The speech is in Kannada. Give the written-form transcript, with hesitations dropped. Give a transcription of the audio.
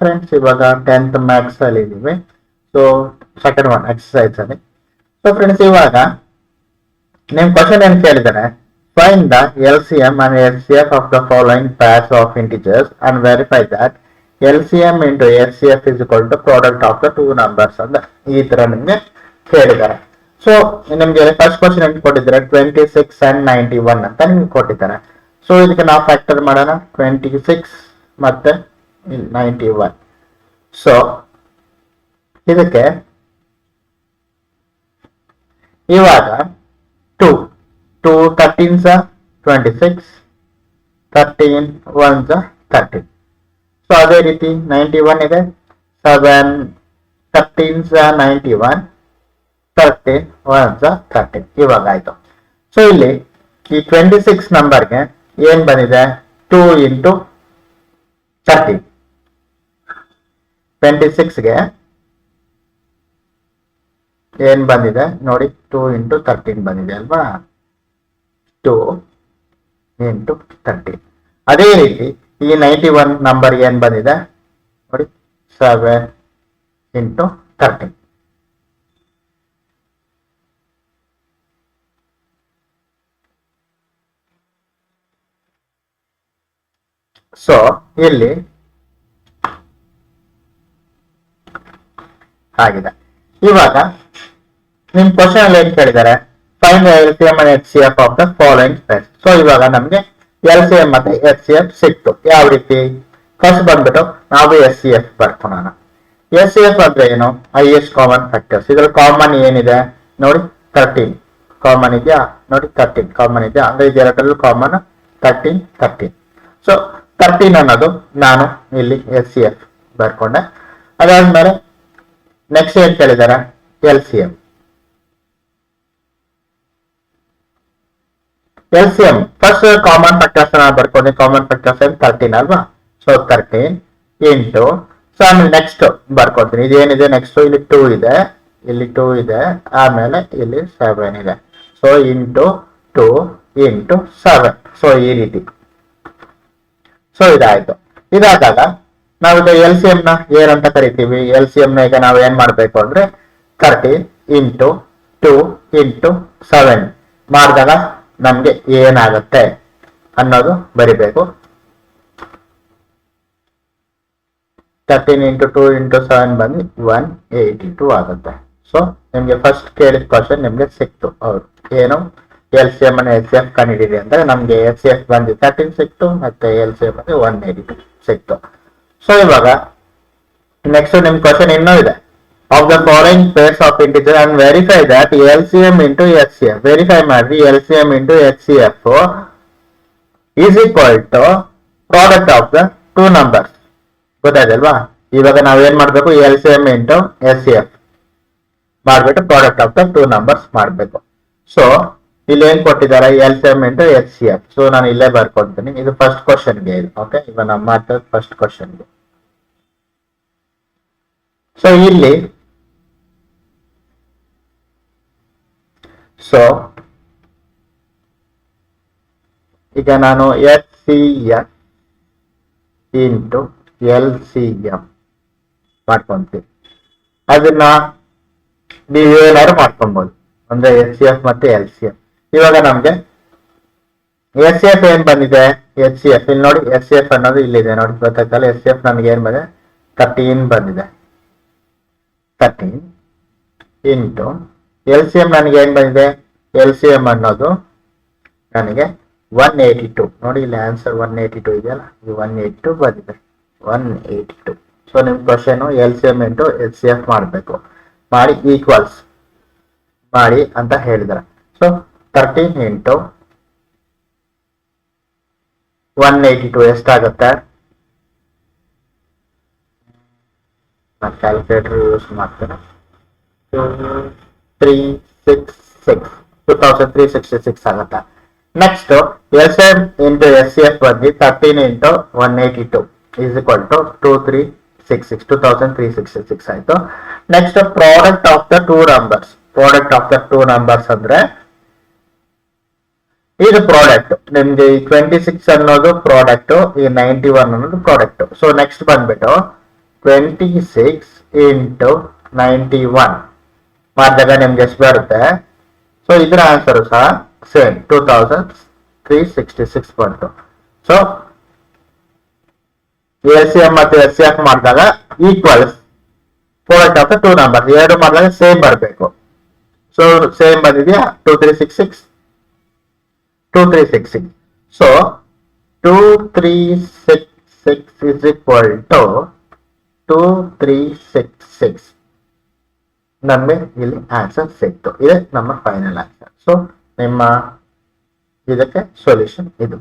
ಫ್ರೆಂಡ್ಸ್ ಇವಾಗ 10th ಮ್ಯಾಥ್ಸ್ ಅಲ್ಲಿ ಇದೀವಿ. ಸೊ ಸೆಕೆಂಡ್ ಒನ್ ಎಕ್ಸಸೈಸ್ ಅಲ್ಲಿ. ಸೊ ಫ್ರೆಂಡ್ಸ್ ಇವಾಗ ನಿಮ್ ಕ್ವಶನ್ ಏನ್ ಕೇಳಿದಾರೆ, find the LCM and HCF of the following pairs of integers and verify that LCM into HCF is equal to product of the two numbers ಅಂತ ಈ ತರ ನಿಮ್ಗೆ ಕೇಳಿದ್ದಾರೆ. ಸೊ ನಿಮ್ಗೆ ಫಸ್ಟ್ ಕ್ವಶನ್ ಏನ್ ಕೊಟ್ಟಿದ್ದಾರೆ, 26 and 91 ಅಂತ ನಿಮ್ಗೆ ಕೊಟ್ಟಿದ್ದಾರೆ. ಸೊ ಇದಕ್ಕೆ ನಾವು ಫ್ಯಾಕ್ಟರ್ ಮಾಡೋಣ, 26 ಮತ್ತೆ 91. ಸೊ ಇದಕ್ಕೆ ಇವಾಗ 2 13s 26, 13 1s 13. ಸೊ ಅದೇ ರೀತಿ 91 ಇದೆ, 7 13s 91, 13 1s 13. ಇವಾಗ ಆಯ್ತು. ಸೊ ಇಲ್ಲಿ ಈ 26 ನಂಬರ್ಗೆ ಏನ್ ಬಂದಿದೆ, 2 ಇಂಟು 13. 26ಗೆ ಏನ್ ಬಂದಿದೆ ನೋಡಿ, 2 ಇಂಟು 13 ಬಂದಿದೆ ಅಲ್ವಾ, 2 ಇಂಟು 13. ಅದೇ ರೀತಿ ಈ 91 ನಂಬರ್ ಏನ್ ಬಂದಿದೆ ನೋಡಿ, 7 ಇಂಟು 13. ಸೊ ಇಲ್ಲಿ ಆಗಿದೆ. ಇವಾಗ ನಿಮ್ ಕ್ವಶನ್ ಅಲ್ಲಿ ಏನ್ ಕೇಳಿದ್ದಾರೆ, find LCM and HCF of the following pairs. So ಇವಾಗ ನಮ್ಗೆ LCM ಮತ್ತೆ HCF ಸಿಕ್ತು. ಯಾವ ರೀತಿ, ಫಸ್ಟ್ ಬಂದ್ಬಿಟ್ಟು ನಾವು SCF ಬರ್ಕೊಳ್ಳೋಣ. SCF ಅಂದ್ರೆ ಏನು, ಹೈಯೆಸ್ಟ್ ಕಾಮನ್ ಫ್ಯಾಕ್ಟರ್ಸ್. ಇದ್ರಲ್ಲಿ ಕಾಮನ್ ಏನಿದೆ ನೋಡಿ, 13 ಕಾಮನ್ ಇದೆಯಾ ನೋಡಿ, 13 ಕಾಮನ್ ಇದೆಯಾ ಅಂದ್ರೆ ಇದೆರಡರಲ್ಲೂ ಕಾಮನ್ 13 13. ಸೊ 13 ಅನ್ನೋದು ನಾನು ಇಲ್ಲಿ SCF ಬರ್ಕೊಂಡೆ. ಅದಾದ್ಮೇಲೆ ನೆಕ್ಸ್ಟ್ ಏನ್ ಕೇಳಿದಾರೆ, LCM. LCM first common factors ಬರ್ಕೊಂಡೆ, ಕಾಮನ್ ಫ್ಯಾಕ್ಟರ್ಸ್ 13 ಅಲ್ವಾ. ಸೊ 13 ಇಂಟು, ಸೊ ಆಮೇಲೆ ನೆಕ್ಸ್ಟ್ ಬರ್ಕೊತೀನಿ, ಇದೇನಿದೆ ನೆಕ್ಸ್ಟ್, ಇಲ್ಲಿ 2 ಇದೆ, ಇಲ್ಲಿ 2 ಇದೆ, ಆಮೇಲೆ ಇಲ್ಲಿ 7 ಇದೆ. So into 2 into 7. ಸೊ ಈ ರೀತಿ. ಸೊ ಇದಾಯ್ತು. ಇದಾದಾಗ ನಾವು ಇದು LCM ನ ಏನಂತ ಕರಿತೀವಿ, LCM ನ ಈಗ ನಾವು ಏನ್ ಮಾಡ್ಬೇಕು ಅಂದ್ರೆ 13 ಇಂಟು 2 ಇಂಟು 7 ಮಾಡಿದಾಗ ನಮ್ಗೆ ಏನಾಗುತ್ತೆ ಅನ್ನೋದು ಬರಿಬೇಕು. 13 ಇಂಟು 2 ಇಂಟು 7 ಬಂದು 182 ಆಗುತ್ತೆ. ಸೊ ನಿಮ್ಗೆ ಫಸ್ಟ್ ಕೇಳಿದ ಕ್ವಶನ್ ನಿಮ್ಗೆ ಸಿಕ್ತು. ಅವ್ರು ಏನು LCM and HCF ಕಂಡಿದ್ದೀರಿ ಅಂದ್ರೆ ನಮ್ಗೆ HCF ಬಂದು 13 ಸಿಕ್ತು, ಮತ್ತೆ LCM ಬಂದು 182 ಸಿಕ್ತು. ಸೊ ಇವಾಗ ನೆಕ್ಸ್ಟ್ ನಿಮ್ ಕ್ವಶನ್ ಇನ್ನೂ ಇದೆ, of the following pairs of integer and verify that LCM into HCF. Verify ಮಾಡಿ LCM into HCF is equal to product of the two numbers. ಗೊತ್ತಾಯ್ತಲ್ವಾ. ಇವಾಗ ನಾವ್ ಏನ್ ಮಾಡ್ಬೇಕು, LCM ಇಂಟು HCF ಮಾಡ್ಬಿಟ್ಟು product of the two numbers ಮಾಡ್ಬೇಕು. ಸೊ ಇಲ್ಲಿ ಏನ್ ಕೊಟ್ಟಿದ್ದಾರೆ, LCM ಇಂಟು HCF. ಸೊ ನಾನು ಇಲ್ಲೇ ಬರ್ಕೊಳ್ತೀನಿ, ಇದು ಫಸ್ಟ್ ಕ್ವಶನ್ಗೆ ಇದು. ಓಕೆ, ಇವಾಗ ನಾವು ಮಾಡ್ತೇವೆ ಫಸ್ಟ್ ಕ್ವಶನ್ಗೆ. ಸೊ ಇಲ್ಲಿ ಸೊ ಈಗ ನಾನು HCF ಇಂಟು LCM ಮಾಡ್ಕೊಂತೀವಿ. ಅದನ್ನ ನೀವೇನಾದ್ರು ಮಾಡ್ಕೊಬಹುದು, ಅಂದ್ರೆ HCF ಮತ್ತೆ LCM. ಇವಾಗ ನಮ್ಗೆ HCF ಏನ್ ಬಂದಿದೆ, HCF ಇಲ್ಲಿ ನೋಡಿ, HCF ಅನ್ನೋದು ಇಲ್ಲಿದೆ ನೋಡಿ, ಗೊತ್ತಾಯ್ತಲ್ಲ. HCF ನಮ್ಗೆ ಏನ್ ಬಂದಿದೆ, 13 ಬಂದಿದೆ. 13 ಇಂಟು LCM ನನಗೆ ಏನ್ ಬಂದಿದೆ, LCM ಅನ್ನೋದು ನನಗೆ 182 ನೋಡಿ, ಇಲ್ಲಿ ಆನ್ಸರ್ 182 ಇದೆಯಲ್ಲ, ಇದು 182 ಬಂದಿದೆ, 182. ಸೊ ನಿಮ್ ಕ್ವಶನ್ LCM ಇಂಟು HCF ಮಾಡ್ಬೇಕು, ಮಾಡಿ ಈಕ್ವಲ್ಸ್ ಮಾಡಿ ಅಂತ ಹೇಳಿದಾರೆ. ಸೊ 13 ಇಂಟು 182 ಎಷ್ಟಾಗುತ್ತೆ, ನಾನು ಕ್ಯಾಲ್ಕುಲೇಟರ್ ಯೂಸ್ ಮಾಡ್ತೇನೆ. 2366 ಆಗುತ್ತೆ. ನೆಕ್ಸ್ಟ್ LCM ಇಂಟು HCF ಬಂದು 13 ಇಂಟು 182 ಈಸ್ ಈಕ್ವಲ್ ಟು 2366 ಆಯ್ತು. Next product of the two numbers. Product of the two numbers ಅಂದ್ರೆ ಇದು ಪ್ರಾಡಕ್ಟ್ ನಿಮ್ಗೆ ಈ 26 ಅನ್ನೋದು ಪ್ರಾಡಕ್ಟ್, ಈ 91 ಅನ್ನೋದು ಪ್ರಾಡಕ್ಟ್. ಸೊ ನೆಕ್ಸ್ಟ್ ಬಂದ್ಬಿಟ್ಟು 26 ಇಂಟು 91 ಮಾಡಿದಾಗ ನಿಮ್ಗೆ ಎಷ್ಟು ಬರುತ್ತೆ? ಸೊ ಇದರ ಆನ್ಸರ್ ಸಹ ಸೇಮ್ 2366 ಬಂತು. ಸೊ LCM ಮತ್ತು SCF ಮಾಡಿದಾಗ equals product of the two numbers ಎರಡು ಮಾಡಿದಾಗ ಸೇಮ್ ಬರಬೇಕು. ಸೊ ಸೇಮ್ ಬಂದಿದೆಯಾ? 2366. So 2366 is equal to 2366. ನಮಗೆ ಇಲ್ಲಿ ಆನ್ಸರ್ ಸಿಕ್ತು. ಇದೆ ನಮ್ಮ ಫೈನಲ್ ಆನ್ಸರ್. ಸೊ ನಿಮ್ಮ ಇದಕ್ಕೆ ಸೊಲ್ಯೂಷನ್ ಇದು.